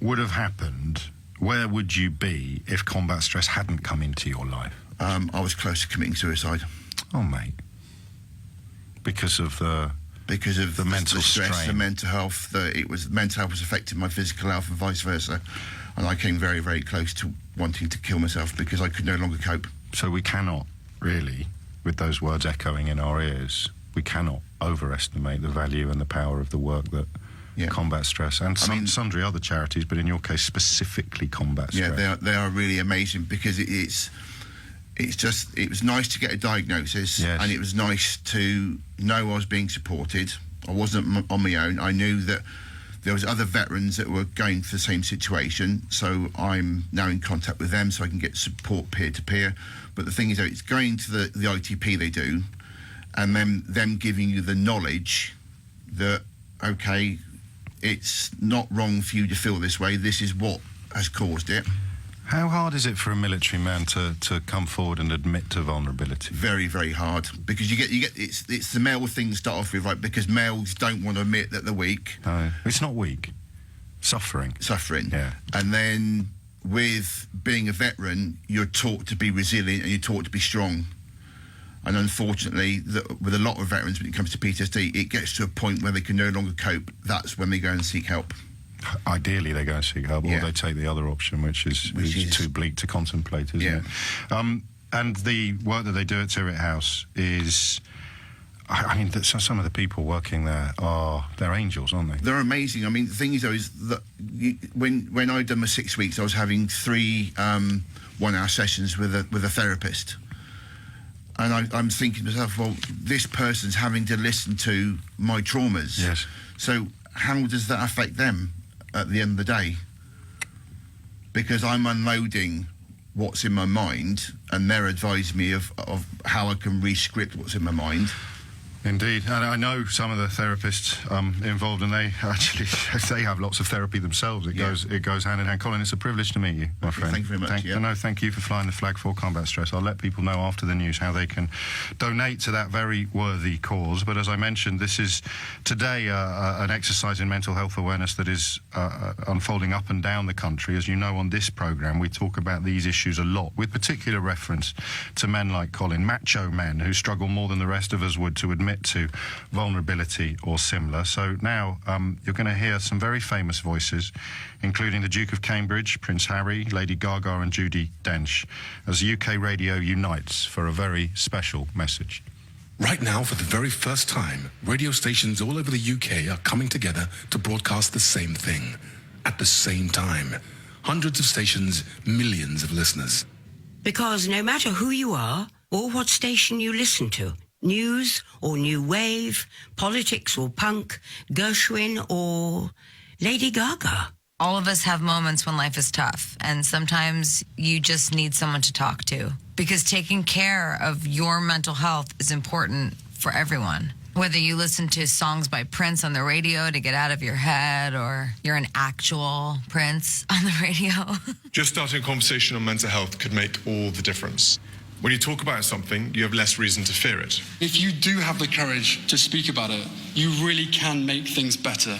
would have happened, where would you be if Combat Stress hadn't come into your life? I was close to committing suicide. Oh, mate. Because of the mental stress, strain. the mental health. Mental health was affecting my physical health and vice versa. And I came very, very close to wanting to kill myself because I could no longer cope. So we cannot really, with those words echoing in our ears, we cannot overestimate the value and the power of the work that Combat Stress and sundry other charities, but in your case specifically Combat Stress. Yeah, they are really amazing because it was nice to get a diagnosis, and it was nice to know I was being supported. I wasn't on my own. I knew that there was other veterans that were going through the same situation, so I'm now in contact with them so I can get support peer-to-peer. But the thing is, it's going to the ITP they do, and then them giving you the knowledge that, okay, it's not wrong for you to feel this way, this is what has caused it. How hard is it for a military man to come forward and admit to vulnerability? Very, very hard, because you get it's the male thing to start off with, right? Because males don't want to admit that they're weak. No, it's not weak. Suffering. Yeah. And then with being a veteran, you're taught to be resilient and you're taught to be strong. And unfortunately, with a lot of veterans, when it comes to PTSD, it gets to a point where they can no longer cope. That's when they go and seek help. Ideally, they go and seek help, or they take the other option, which is too bleak to contemplate, isn't it? And the work that they do at Tirett House is, I mean, some of the people working there they're angels, aren't they? They're amazing. I mean, the thing is, though, is that when I done my 6 weeks, I was having 3 one-hour sessions with a therapist. And I'm thinking to myself, well, this person's having to listen to my traumas. Yes. So how does that affect them at the end of the day? Because I'm unloading what's in my mind, and they're advising me of how I can re-script what's in my mind. Indeed, and I know some of the therapists involved, and they have lots of therapy themselves. It goes hand in hand. Colin, it's a privilege to meet you, my friend. Thank you very much. Thank you for flying the flag for Combat Stress. I'll let people know after the news how they can donate to that very worthy cause. But as I mentioned, this is today an exercise in mental health awareness that is unfolding up and down the country. As you know, on this programme, we talk about these issues a lot, with particular reference to men like Colin, macho men who struggle more than the rest of us would to admit to vulnerability or similar. So now you're going to hear some very famous voices, including the Duke of Cambridge, Prince Harry, Lady Gaga and Judi Dench, as UK radio unites for a very special message. Right now, for the very first time, radio stations all over the UK are coming together to broadcast the same thing at the same time. Hundreds of stations, millions of listeners. Because no matter who you are or what station you listen to, news or new wave, politics or punk, Gershwin or Lady Gaga. All of us have moments when life is tough, and sometimes you just need someone to talk to, because taking care of your mental health is important for everyone. Whether you listen to songs by Prince on the radio to get out of your head, or you're an actual Prince on the radio. Just starting a conversation on mental health could make all the difference. When you talk about something, you have less reason to fear it. If you do have the courage to speak about it, you really can make things better.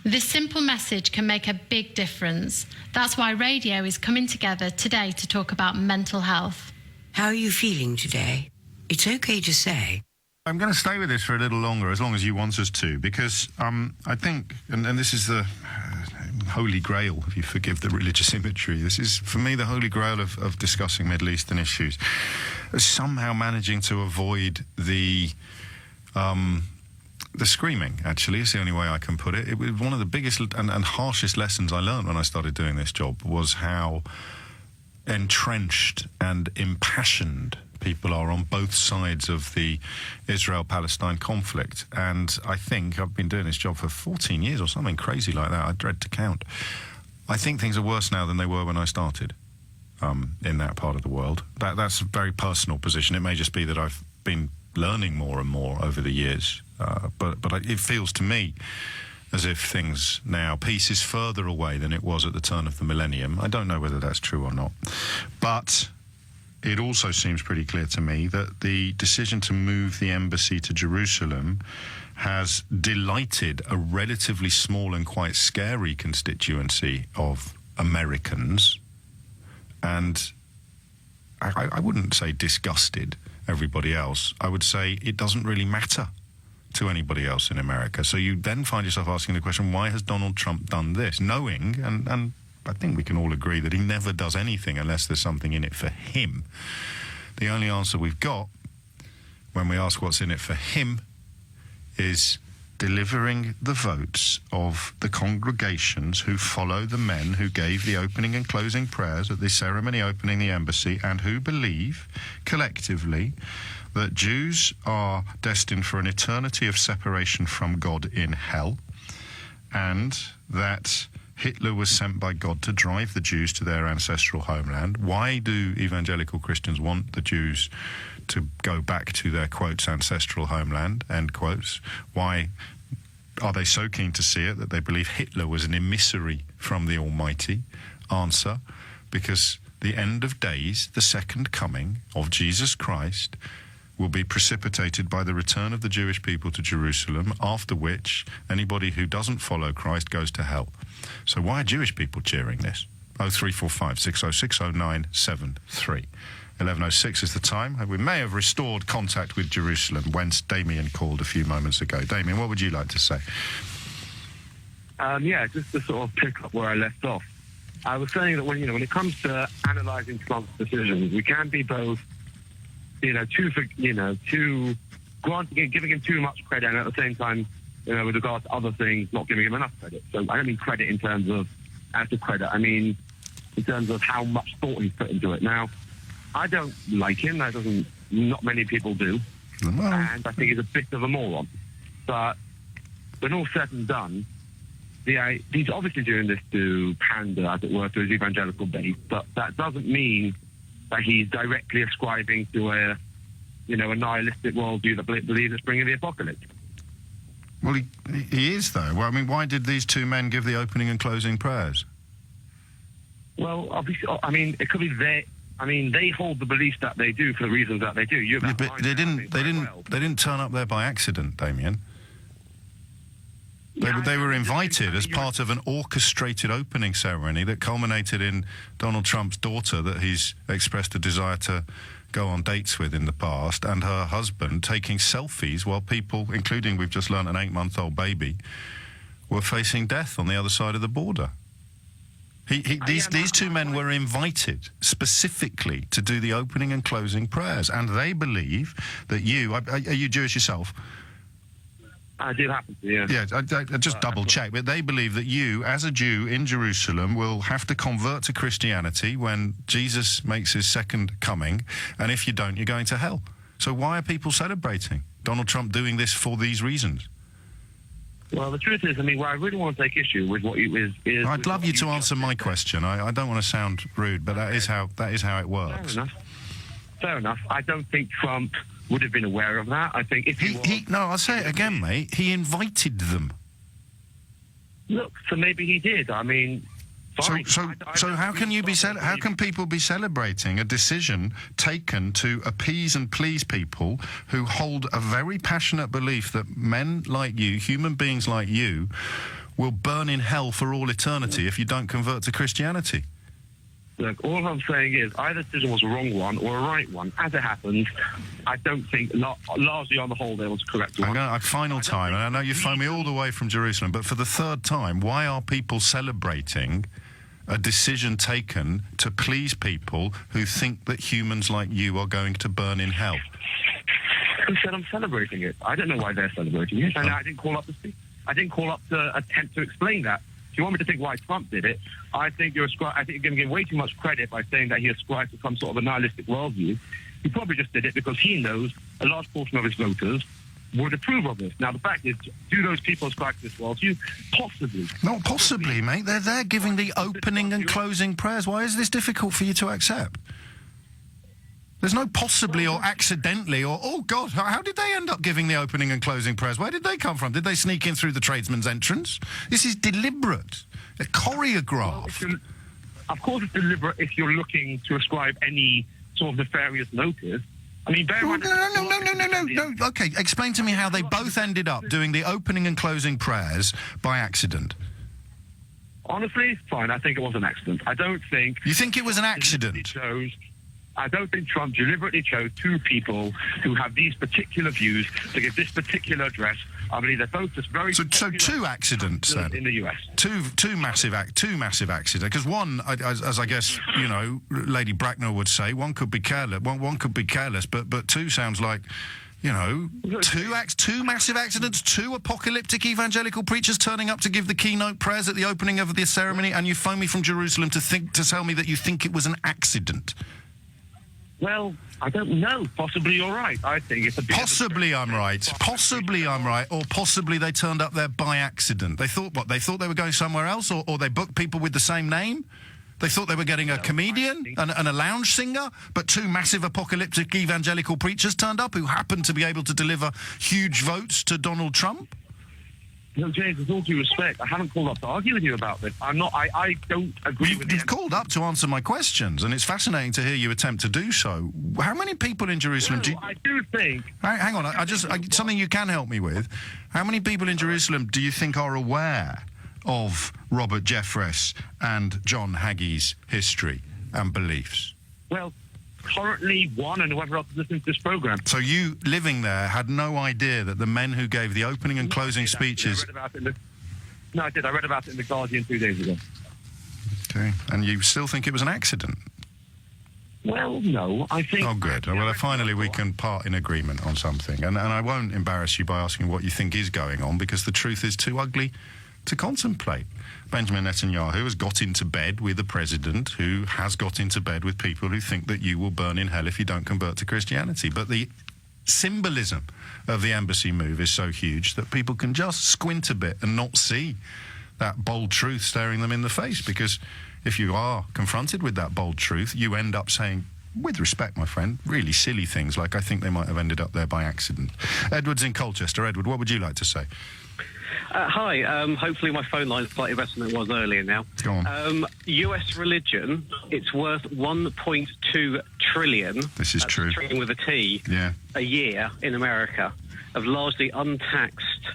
This simple message can make a big difference. That's why radio is coming together today to talk about mental health. How are you feeling today? It's okay to say. I'm going to stay with this for a little longer, as long as you want us to, because I think, and this is the holy grail, if you forgive the religious imagery, this is, for me, the holy grail of discussing Middle Eastern issues. Somehow managing to avoid the screaming, actually, is the only way I can put it. It was one of the biggest and harshest lessons I learned when I started doing this job, was how entrenched and impassioned people are on both sides of the Israel-Palestine conflict. And I think I've been doing this job for 14 years or something crazy like that. I dread to count. I think things are worse now than they were when I started in that part of the world. That's a very personal position. It may just be that I've been learning more and more over the years. But it feels to me as if things now, peace is further away than it was at the turn of the millennium. I don't know whether that's true or not. But it also seems pretty clear to me that the decision to move the embassy to Jerusalem has delighted a relatively small and quite scary constituency of Americans, and I wouldn't say disgusted everybody else. I would say it doesn't really matter to anybody else in America. So you then find yourself asking the question, why has Donald Trump done this? Knowing, and I think we can all agree that he never does anything unless there's something in it for him. The only answer we've got when we ask what's in it for him is delivering the votes of the congregations who follow the men who gave the opening and closing prayers at the ceremony opening the embassy, and who believe collectively that Jews are destined for an eternity of separation from God in hell, and that Hitler was sent by God to drive the Jews to their ancestral homeland. Why do evangelical Christians want the Jews to go back to their, quotes, ancestral homeland, end quotes? Why are they so keen to see it that they believe Hitler was an emissary from the Almighty? Answer, because the end of days, the second coming of Jesus Christ, will be precipitated by the return of the Jewish people to Jerusalem, after which anybody who doesn't follow Christ goes to hell. So why are Jewish people cheering this? 0345 606 0973. 11:06 is the time. We may have restored contact with Jerusalem, whence Damien called a few moments ago. Damien, what would you like to say? Yeah, just to sort of pick up where I left off. I was saying that when it comes to analysing Trump's decisions, we can be both, giving him too much credit, and at the same time, with regard to other things, not giving him enough credit. So I don't mean credit in terms of active credit. I mean in terms of how much thought he's put into it. Now, I don't like him. Not many people do. And I think he's a bit of a moron. But when all said and done, he's obviously doing this to pander, as it were, to his evangelical base, but that doesn't mean that he's directly ascribing to a nihilistic worldview that believes it's bringing the apocalypse. Well, he is, though. Well, I mean, why did these two men give the opening and closing prayers? Well, obviously, it could be they hold the beliefs that they do for the reasons that they do. But they didn't turn up there by accident, Damien. They were invited as part of an orchestrated opening ceremony that culminated in Donald Trump's daughter, that he's expressed a desire to go on dates with in the past, and her husband taking selfies while people, including, we've just learned, an 8-month-old baby, were facing death on the other side of the border. These two men were invited specifically to do the opening and closing prayers, and they believe that are you Jewish yourself? I do happen to, yeah. Yeah, I just double-check, but they believe that you, as a Jew in Jerusalem, will have to convert to Christianity when Jesus makes his second coming, and if you don't, you're going to hell. So why are people celebrating Donald Trump doing this for these reasons? Well, the truth is, where I really want to take issue with what you is... I'd love you to answer my question. I don't want to sound rude, but that is how it works. Fair enough. I don't think Trump would have been aware of that. I think if I'll say it again, mate. He invited them. Look, so maybe he did. Fine. So how can you how can people be celebrating a decision taken to appease and please people who hold a very passionate belief that men like you, human beings like you, will burn in hell for all eternity if you don't convert to Christianity? Look, all I'm saying is either decision was a wrong one or a right one. As it happens, I don't think, largely on the whole, there was a correct one. Final time, and I know you phoned me all the way from Jerusalem, but for the third time, why are people celebrating a decision taken to please people who think that humans like you are going to burn in hell? Who said I'm celebrating it? I don't know why they're celebrating it, and I didn't call up to speak. I didn't call up to attempt to explain that. If you want me to think why Trump did it, I think you're going to give way too much credit by saying that he ascribed to some sort of a nihilistic worldview. He probably just did it because he knows a large portion of his voters would approve of this. Now, the fact is, do those people ascribe to this worldview? Possibly. Not possibly, mate. They're there giving the opening and closing prayers. Why is this difficult for you to accept? There's no possibly or accidentally or, oh, God, how did they end up giving the opening and closing prayers? Where did they come from? Did they sneak in through the tradesman's entrance? This is deliberate, choreographed. Well, of course it's deliberate if you're looking to ascribe any sort of nefarious motive. I mean, No. Okay, explain to me how they both ended up doing the opening and closing prayers by accident. Honestly, fine. I think it was an accident. I don't think... You think it was an accident? I don't think Trump deliberately chose two people who have these particular views to give this particular address. I believe they're both just very... So two accidents, then? In the US. Two massive accidents. Because one, as I guess, you know, Lady Bracknell would say, one could be careless. One could be careless, but two sounds like... You know, two massive accidents, two apocalyptic evangelical preachers turning up to give the keynote prayers at the opening of the ceremony, and you phone me from Jerusalem to tell me that you think it was an accident. Well, I don't know. Possibly you're right. I think it's a bit... Possibly I'm right. Possibly I'm right. Or possibly they turned up there by accident. They thought what? They thought they were going somewhere else, or they booked people with the same name? They thought they were getting a comedian and a lounge singer, but two massive apocalyptic evangelical preachers turned up who happened to be able to deliver huge votes to Donald Trump? No, James, with all due respect, I haven't called up to argue with you about this. I don't agree with you. You've called up to answer my questions, and it's fascinating to hear you attempt to do so. How many people in Jerusalem I do think... Hang on, something you can help me with. How many people in Jerusalem do you think are aware of Robert Jeffress and John Haggie's history and beliefs? Well, currently one, and whoever else is listening to this program. So you, living there, had no idea that the men who gave the opening and closing speeches... I did. I read about it in The Guardian 2 days ago. Okay. And you still think it was an accident? Well, no, I think... Oh, good. Well, finally we can part in agreement on something. And I won't embarrass you by asking what you think is going on, because the truth is too ugly to contemplate. Benjamin Netanyahu has got into bed with a president who has got into bed with people who think that you will burn in hell if you don't convert to Christianity. But the symbolism of the embassy move is so huge that people can just squint a bit and not see that bold truth staring them in the face, because if you are confronted with that bold truth, you end up saying, with respect, my friend, really silly things like, I think they might have ended up there by accident. Edward's in Colchester. Edward, what would you like to say? Hi. Hopefully my phone line is slightly better than it was earlier now. Go on. US religion, it's worth 1.2 trillion. This is true. Trillion with a T. Yeah. A year in America of largely untaxed,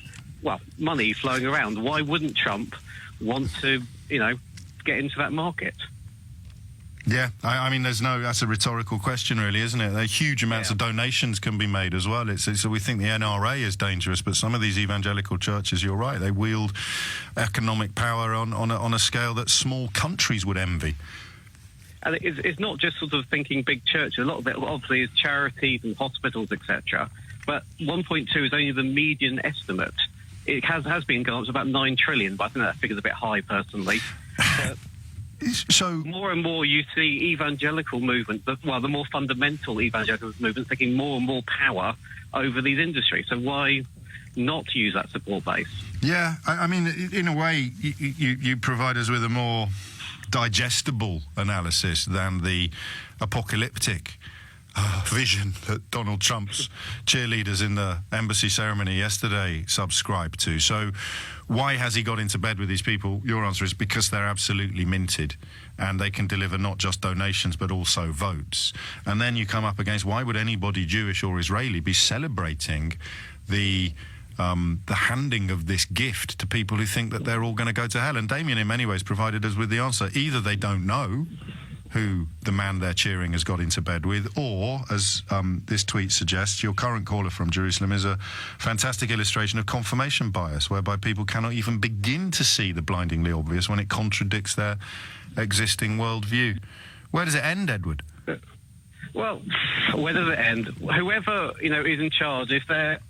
money flowing around. Why wouldn't Trump want to, get into that market? Yeah, I mean, that's a rhetorical question, really, isn't it? Huge amounts of donations can be made as well. So we think the NRA is dangerous, but some of these evangelical churches, you're right, they wield economic power on a scale that small countries would envy. And it's not just sort of thinking big churches. A lot of it, obviously, is charities and hospitals, etc. But 1.2 is only the median estimate. It has been going up to about 9 trillion, but I think that figure's a bit high, personally. So more and more you see evangelical movement, the more fundamental evangelical movements taking more and more power over these industries. So why not use that support base? Yeah, I mean, in a way, you provide us with a more digestible analysis than the apocalyptic vision that Donald Trump's cheerleaders in the embassy ceremony yesterday subscribed to. So why has he got into bed with these people? Your answer is because they're absolutely minted and they can deliver not just donations but also votes. And then you come up against, why would anybody, Jewish or Israeli, be celebrating the handing of this gift to people who think that they're all going to go to hell? And Damien, in many ways, provided us with the answer. Either they don't know, who the man they're cheering has got into bed with, or, as this tweet suggests, your current caller from Jerusalem is a fantastic illustration of confirmation bias, whereby people cannot even begin to see the blindingly obvious when it contradicts their existing worldview. Where does it end, Edward? Well, where does it end? Whoever, is in charge, if they're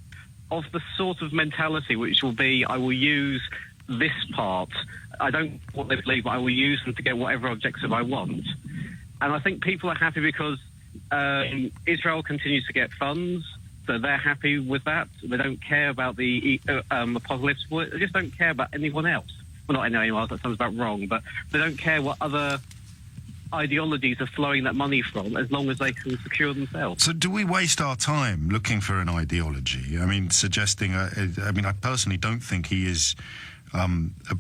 of the sort of mentality which will be, I will use this part, I don't know what they believe, but I will use them to get whatever objective I want. And I think people are happy because Israel continues to get funds, so they're happy with that. They don't care about the apocalypse. They just don't care about anyone else. Well, not anyone else, that sounds about wrong, but they don't care what other ideologies are flowing that money from, as long as they can secure themselves. So do we waste our time looking for an ideology? I mean, suggesting... I personally don't think he is...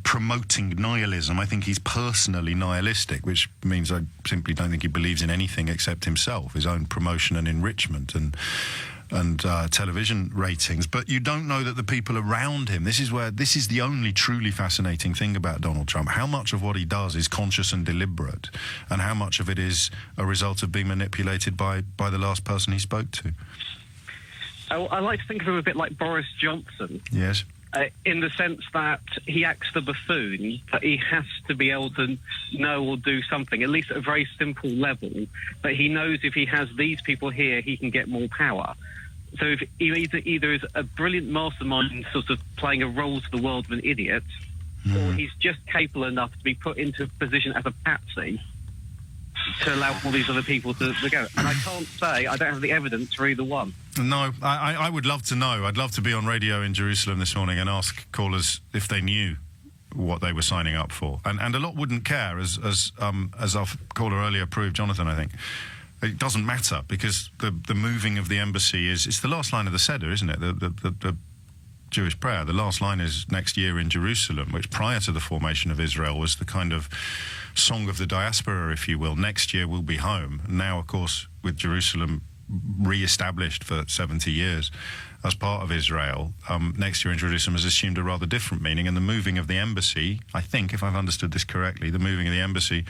promoting nihilism. I think he's personally nihilistic, which means I simply don't think he believes in anything except himself, his own promotion and enrichment and television ratings. But you don't know that the people around him, this is the only truly fascinating thing about Donald Trump, how much of what he does is conscious and deliberate, and how much of it is a result of being manipulated by the last person he spoke to. I like to think of him a bit like Boris Johnson. Yes. In the sense that he acts the buffoon, but he has to be able to know or do something, at least at a very simple level, that he knows if he has these people here, he can get more power. So if he either is a brilliant mastermind sort of playing a role to the world of an idiot, or he's just capable enough to be put into a position as a patsy to allow all these other people to go. And I can't say, I don't have the evidence for either one. No, I would love to know. I'd love to be on radio in Jerusalem this morning and ask callers if they knew what they were signing up for. And a lot wouldn't care, as our caller earlier proved, Jonathan, I think. It doesn't matter, because the moving of the embassy it's the last line of the Seder, isn't it? The Jewish prayer. The last line is next year in Jerusalem, which prior to the formation of Israel was the kind of song of the diaspora, if you will. Next year we'll be home. Now, of course, with Jerusalem re-established for 70 years as part of Israel, next year in Jerusalem has assumed a rather different meaning, and the moving of the embassy, I think, if I've understood this correctly, the moving of the embassy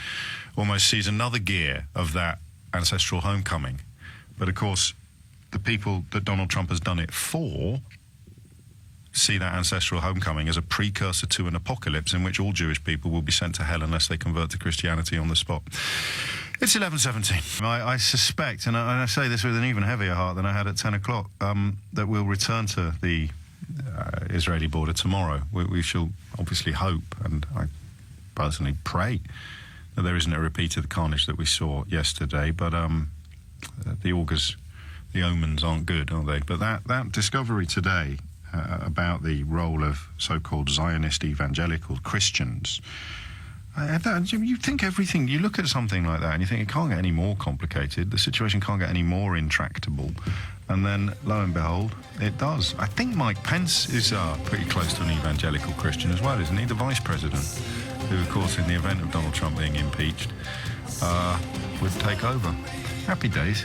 almost sees another gear of that ancestral homecoming. But of course, the people that Donald Trump has done it for see that ancestral homecoming as a precursor to an apocalypse in which all Jewish people will be sent to hell unless they convert to Christianity on the spot. It's 11:17. I suspect, and I say this with an even heavier heart than I had at 10 o'clock, that we'll return to the Israeli border tomorrow. We shall obviously hope, and I personally pray, that there isn't a repeat of the carnage that we saw yesterday. But the augurs, the omens aren't good, are they? But that discovery today about the role of so-called Zionist evangelical Christians, you think everything, you look at something like that and you think it can't get any more complicated, the situation can't get any more intractable, and then lo and behold it does. I think Mike Pence is pretty close to an evangelical Christian as well, isn't he? The vice president, who of course in the event of Donald Trump being impeached would take over. Happy days.